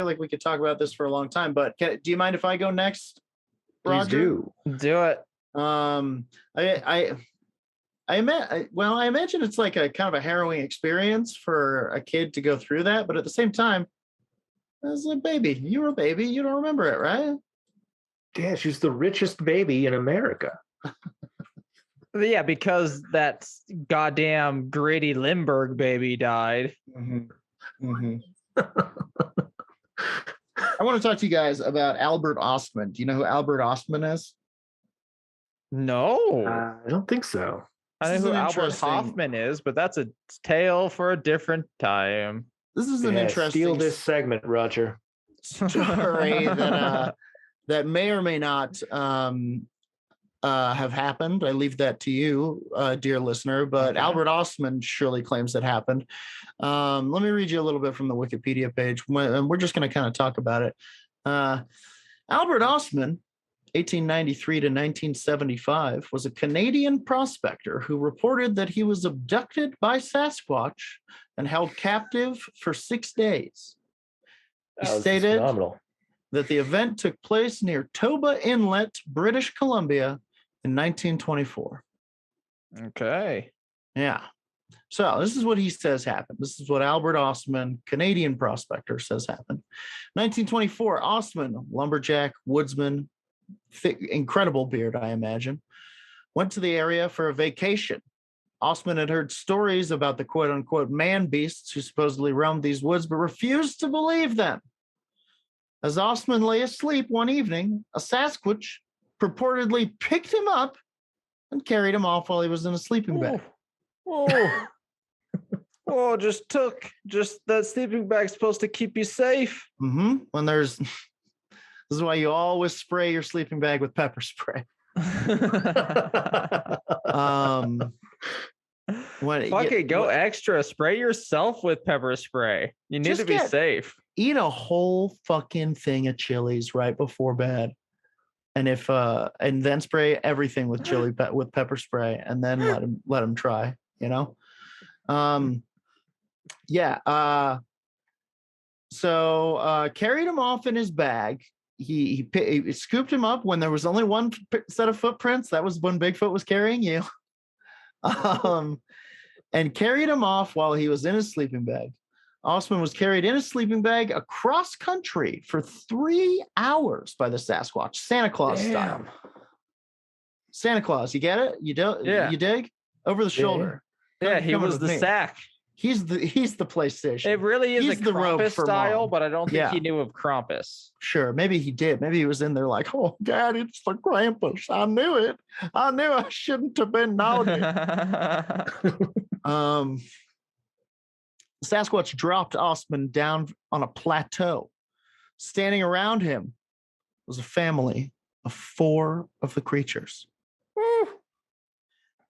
feel like we could talk about this for a long time, but do you mind if I go next, Roger? Please do it. I imagine it's like a kind of a harrowing experience for a kid to go through that, but at the same time, as a baby, you were a baby, you don't remember it, right? Yeah, she's the richest baby in America. Yeah, because that goddamn Grady Lindbergh baby died. Mm-hmm. Mm-hmm. I want to talk to you guys about Albert Ostman. Do you know who Albert Ostman is? No. I don't think so. I know who Albert Hoffman is, but that's a tale for a different time. This is an interesting... Steal this segment, Roger. Story that may or may not have happened. I leave that to you, dear listener, but Albert Ostman surely claims it happened. Let me read you a little bit from the Wikipedia page, and we're just going to kind of talk about it. Albert Ostman, 1893 to 1975, was a Canadian prospector who reported that he was abducted by Sasquatch and held captive for 6 days. He stated that the event took place near Toba Inlet, British Columbia in 1924. Okay. Yeah. So this is what he says happened. This is what Albert Ostman, Canadian prospector, says happened. 1924, Ostman, lumberjack, woodsman, thick, incredible beard, I imagine, went to the area for a vacation. Ostman had heard stories about the quote-unquote man beasts who supposedly roamed these woods, but refused to believe them. As Ostman lay asleep one evening, a Sasquatch purportedly picked him up and carried him off while he was in a sleeping bag. Just that sleeping bag's supposed to keep you safe. Mm-hmm. This is why you always spray your sleeping bag with pepper spray. Go extra. Spray yourself with pepper spray. You need to be safe. Eat a whole fucking thing of chilies right before bed, and then spray everything with with pepper spray, and then let him try. You know, So carried him off in his bag. He scooped him up when there was only one set of footprints. That was when Bigfoot was carrying you. And carried him off while he was in his sleeping bag. Ostman was carried in a sleeping bag across country for 3 hours by the Sasquatch, Santa Claus style. Santa Claus, you get it? You don't? Yeah. You dig? Over the shoulder. Yeah, he was the sack. He's the PlayStation. It really is a Krampus style, but I don't think he knew of Krampus. Sure, maybe he did. Maybe he was in there like, oh, God, it's the Krampus. I knew it. I knew I shouldn't have been naughty. Sasquatch dropped Ostman down on a plateau. Standing around him was a family of 4 of the creatures.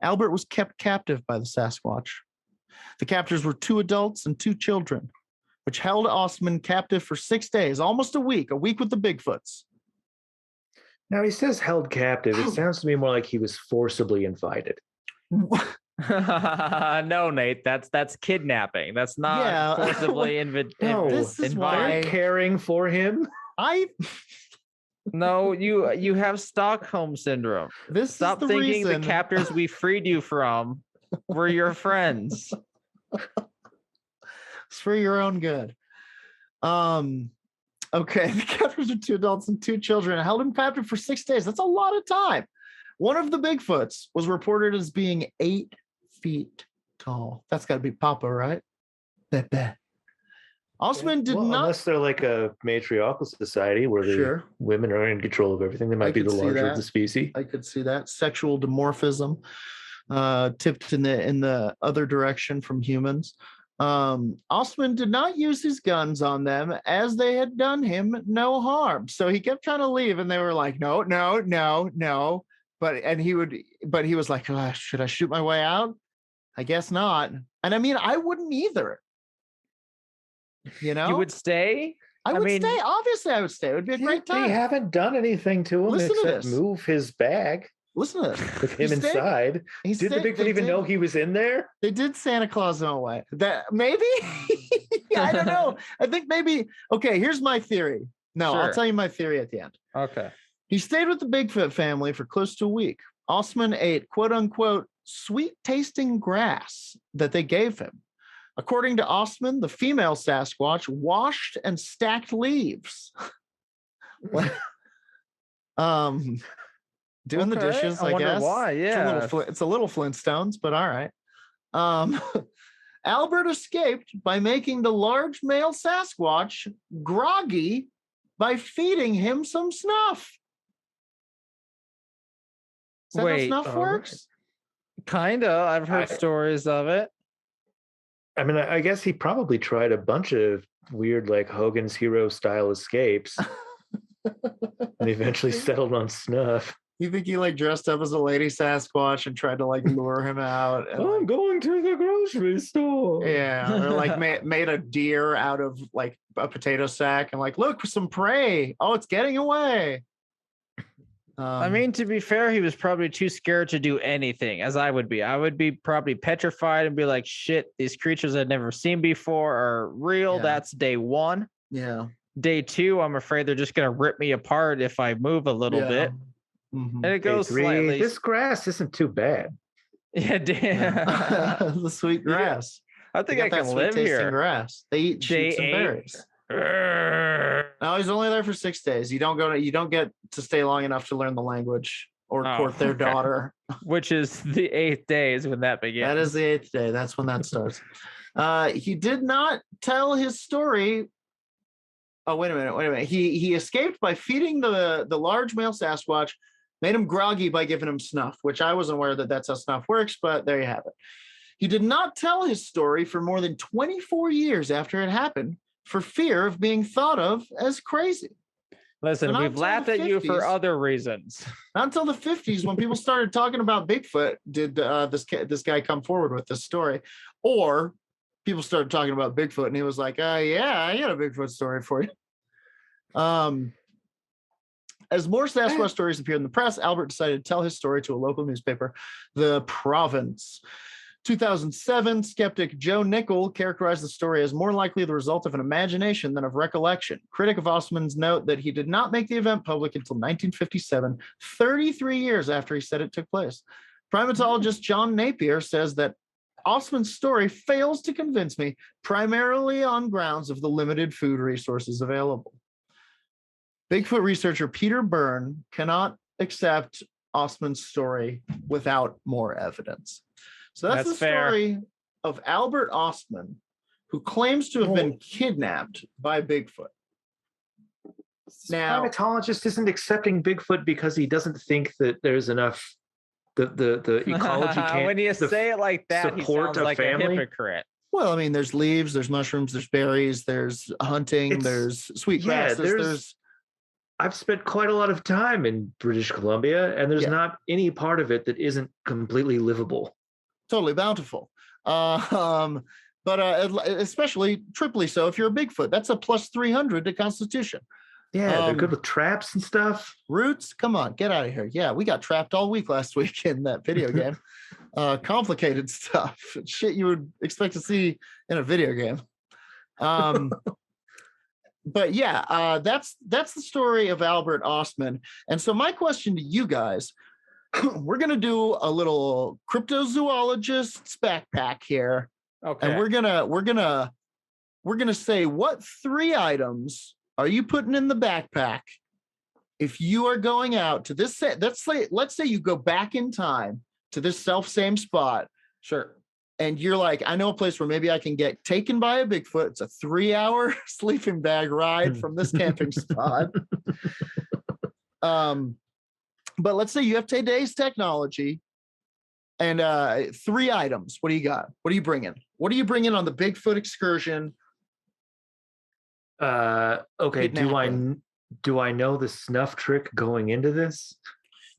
Albert was kept captive by the Sasquatch. The captors were 2 adults and 2 children, which held Ostman captive for 6 days, almost a week with the Bigfoots. Now he says held captive. It sounds to me more like he was forcibly invited. No, Nate, that's kidnapping. That's not forcibly invited. No, this is why caring for him. No, you have Stockholm syndrome. Stop thinking the captors we freed you from were your friends. It's for your own good. Okay, the captors are 2 adults and 2 children. Held him captive for 6 days. That's a lot of time. One of the Bigfoots was reported as being 8 feet tall. That's got to be Papa, right? Bebe. Ostman did not... Unless they're like a matriarchal society where the women are in control of everything. They might be the larger of the species. I could see that. Sexual dimorphism tipped in the other direction from humans. Ostman did not use his guns on them as they had done him no harm. So he kept trying to leave and they were like, no. But he was like, should I shoot my way out? I guess not. And I mean, I wouldn't either. You know, you would stay. I would stay. Obviously, I would stay. It would be a great time. They haven't done anything to him except move his bag. Listen to this. With him inside. Did the Bigfoot even know he was in there? They did Santa Claus in a way. That maybe? I don't know. I think maybe. Okay, here's my theory. No, sure. I'll tell you my theory at the end. Okay. He stayed with the Bigfoot family for close to a week. Ostman ate, quote unquote, sweet tasting grass that they gave him. According to Ostman, the female Sasquatch washed and stacked leaves. Doing the dishes, I guess. Why? Yeah, it's a little Flintstones, but all right. Albert escaped by making the large male Sasquatch groggy by feeding him some snuff. Is that how snuff works? Kinda. I've heard stories of it. I mean, I guess he probably tried a bunch of weird, like Hogan's Hero style escapes, and eventually settled on snuff. You think he like dressed up as a lady Sasquatch and tried to like lure him out? And, I'm going to the grocery store. Yeah, or like made a deer out of like a potato sack and like, look, some prey. Oh, it's getting away. I mean, to be fair, he was probably too scared to do anything, as I would be. I would be probably petrified and be like, shit, these creatures I'd never seen before are real. Yeah. That's day one. Yeah. Day two, I'm afraid they're just going to rip me apart if I move a little bit. Mm-hmm. And it goes slightly. This grass isn't too bad. Yeah, damn. The sweet grass. I think I can live here. Grass. They eat shoots and berries. No, he's only there for 6 days. You don't get to stay long enough to learn the language or court their daughter. Which is the 8th day is when that begins. That is the 8th day. That's when that starts. He did not tell his story. Oh, wait a minute. He escaped by feeding the large male Sasquatch, made him groggy by giving him snuff, which I wasn't aware that that's how snuff works, but there you have it. He did not tell his story for more than 24 years after it happened for fear of being thought of as crazy. Listen, we've laughed at you for other reasons. Not until the 50s, when people started talking about Bigfoot, did this guy come forward with this story. Or people started talking about Bigfoot, and he was like, yeah, I got a Bigfoot story for you. As more Sasquatch stories appeared in the press, Albert decided to tell his story to a local newspaper, The Province. 2007, skeptic Joe Nickel characterized the story as more likely the result of an imagination than of recollection. Critic of Ostman's note that he did not make the event public until 1957, 33 years after he said it took place. Primatologist John Napier says that Ostman's story fails to convince me, primarily on grounds of the limited food resources available. Bigfoot researcher Peter Byrne cannot accept Ostman's story without more evidence. So that's the story of Albert Ostman, who claims to have been kidnapped by Bigfoot. Now, primatologist isn't accepting Bigfoot because he doesn't think that there's enough the ecology can't. When you say it like that, he sounds like a hypocrite. Well, I mean, there's leaves, there's mushrooms, there's berries, there's hunting, there's sweet grass. There's I've spent quite a lot of time in British Columbia, and there's not any part of it that isn't completely livable. Totally bountiful. But especially triply so if you're a Bigfoot. That's a plus 300 to Constitution. Yeah, they're good with traps and stuff. Roots, come on, get out of here. Yeah, we got trapped all week last week in that video game. Complicated stuff. Shit you would expect to see in a video game. But yeah, that's the story of Albert Ostman. And so my question to you guys, we're gonna do a little cryptozoologist's backpack here. Okay. And we're gonna say, what 3 items are you putting in the backpack if you are going out to this? Let's say you go back in time to this same spot. Sure. And you're like, I know a place where maybe I can get taken by a Bigfoot. It's a 3-hour sleeping bag ride from this camping spot. But let's say you have today's technology and 3 items. What do you got? What are you bringing? What are you bringing on the Bigfoot excursion? Okay. Do I know the snuff trick going into this?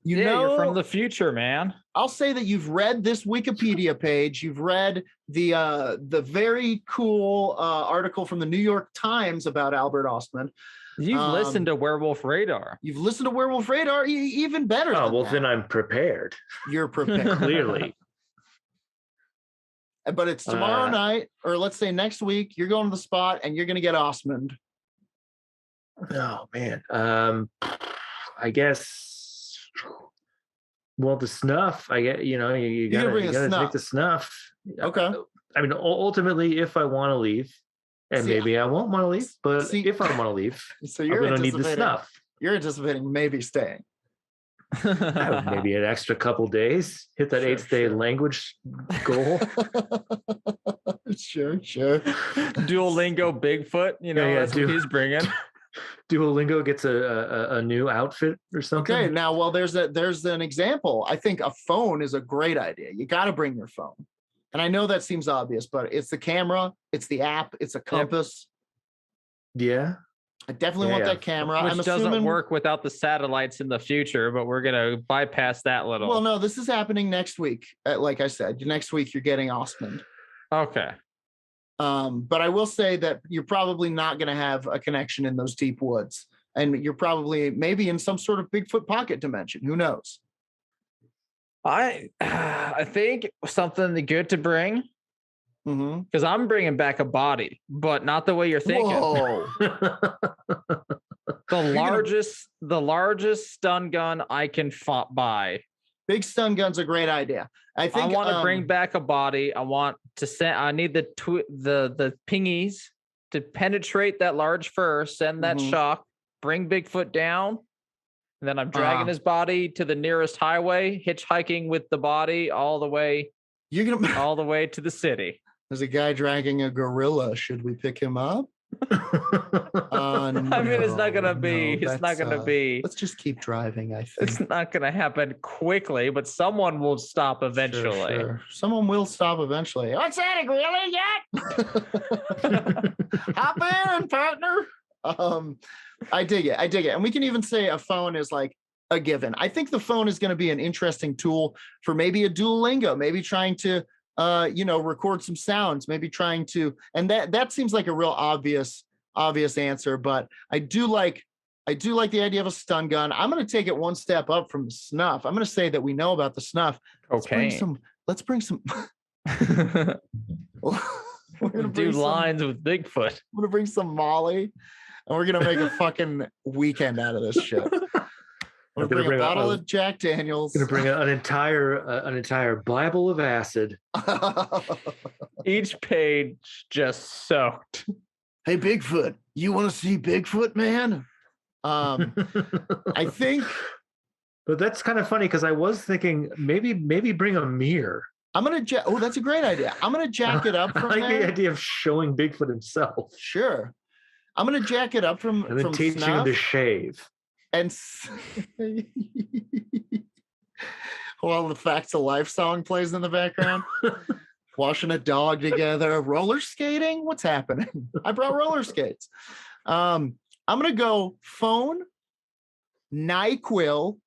You're from the future, man. I'll say that you've read this Wikipedia page. You've read the very cool article from the New York Times about Albert Ostman. You've listened to Werewolf Radar. You've listened to Werewolf Radar, even better. Oh, well, then I'm prepared. You're prepared. Clearly. But it's tomorrow night, or let's say next week, you're going to the spot and you're going to get Ostman. Oh, man. I guess, well, the snuff, I get, you gotta take the snuff. Okay. I mean, ultimately, if I want to leave, and maybe I won't want to leave, but if I want to leave, so I'm going to need the snuff. You're anticipating maybe staying. Maybe an extra couple days, hit that 8th-day language goal. Sure. Duolingo Bigfoot, that's what he's bringing. Duolingo gets a new outfit or something. Okay, now, well, there's an example. I think a phone is a great idea. You got to bring your phone. And I know that seems obvious, but it's the camera, it's the app, it's a compass. Yeah. I definitely want that camera. Which doesn't work without the satellites in the future, but we're going to bypass that little. Well, no, this is happening next week. Like I said, next week you're getting Ostman. Okay. But I will say that you're probably not going to have a connection in those deep woods. And you're probably maybe in some sort of Bigfoot pocket dimension. Who knows? I think something good to bring, because I'm bringing back a body, but not the way you're thinking. Whoa. the largest stun gun I can buy. Big stun gun's a great idea. I think I want to bring back a body. I want to send. I need the pingies to penetrate that large fur, send that shock, bring Bigfoot down. And then I'm dragging his body to the nearest highway, hitchhiking with the body all the way to the city. There's a guy dragging a gorilla. Should we pick him up? I mean, it's not gonna be. It's not gonna be. Let's just keep driving. I think it's not gonna happen quickly, but someone will stop eventually. Sure. Someone will stop eventually. What's that, a gorilla yet? Hop in, partner. I dig it. And we can even say a phone is like a given. I think the phone is going to be an interesting tool for maybe a Duolingo, maybe trying to, record some sounds, maybe trying to, and that seems like a real obvious answer, but I do like the idea of a stun gun. I'm going to take it one step up from the snuff. I'm going to say that we know about the snuff. Okay. Let's bring some. We're gonna do lines with Bigfoot. I'm gonna bring some Molly, and we're gonna make a fucking weekend out of this shit. I'm gonna bring a bottle of Jack Daniels. I'm gonna bring an entire Bible of acid. Each page just soaked. Hey, Bigfoot, you want to see Bigfoot, man? I think. But that's kind of funny because I was thinking maybe bring a mirror. I'm gonna. That's a great idea. I'm gonna jack it up from I like there. the idea of showing Bigfoot himself. Sure, I'm gonna jack it up from and then teaching him to shave. And while the Facts of Life song plays in the background, washing a dog together, roller skating. What's happening? I brought roller skates. I'm gonna go phone, NyQuil.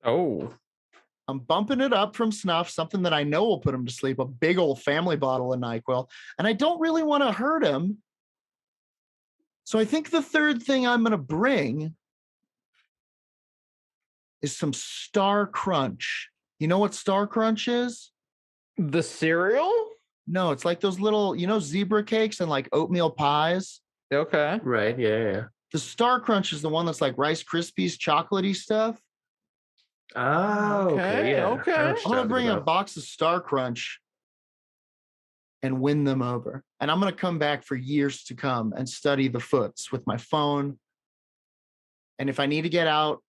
Oh. I'm bumping it up from snuff, something that I know will put him to sleep, a big old family bottle of NyQuil. And I don't really want to hurt him. So I think the third thing I'm going to bring is some Star Crunch. You know what Star Crunch is? The cereal? No, it's like those little, zebra cakes and like oatmeal pies. Okay. Right. Yeah. The Star Crunch is the one that's like Rice Krispies, chocolatey stuff. Oh, okay. Yeah. Okay. I'm going to bring a box of Star Crunch and win them over. And I'm going to come back for years to come and study the foots with my phone. And if I need to get out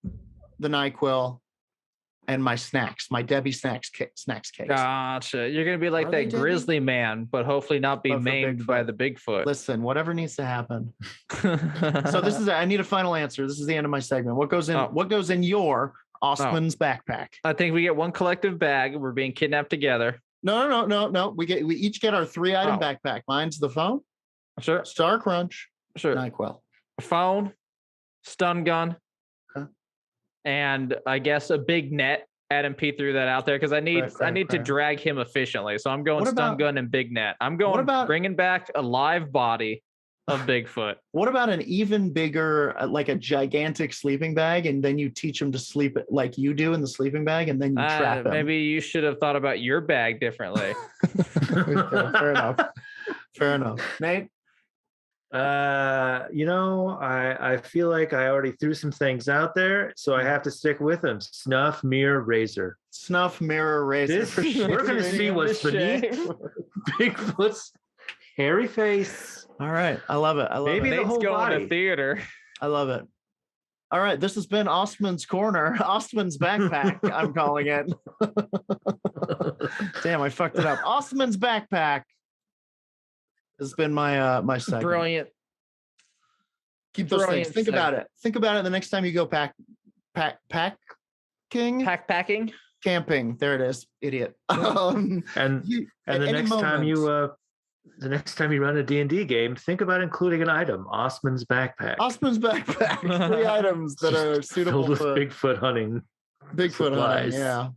the NyQuil and my snacks, my Debbie snacks cakes. Gotcha. You're going to be like that grizzly man, but hopefully not be maimed by the Bigfoot. Listen, whatever needs to happen. So I need a final answer. This is the end of my segment. What goes in your Ostman's backpack? I think we get one collective bag. We're being kidnapped together. No. We each get our 3-item backpack. Mine's the phone. Sure. Star Crunch. Sure. NyQuil. Phone. Stun gun. Huh? and I guess a big net. Adam P threw that out there because I need to drag him efficiently. So I'm going stun gun and big net. I'm going bringing back a live body of Bigfoot. What about an even bigger, like a gigantic sleeping bag, and then you teach him to sleep like you do in the sleeping bag, and then you trap him? Maybe you should have thought about your bag differently. Fair enough. Fair enough. Nate? I feel like I already threw some things out there, so I have to stick with them. Snuff, mirror, razor. Snuff, mirror, razor. We're going to see what's beneath Bigfoot's hairy face. All right. I love it. Maybe the whole body. To theater. I love it. All right. This has been Ostman's Corner. Ostman's Backpack, I'm calling it. Damn, I fucked it up. Ostman's Backpack has been my segment. Brilliant. Keep those things. Think about it. Think about it the next time you go backpacking. Camping. There it is. Idiot. The next time you run a D&D game, think about including an item, Ostman's backpack. Ostman's backpack. 3 items that are suitable filled with Bigfoot hunting. Bigfoot hunting, yeah.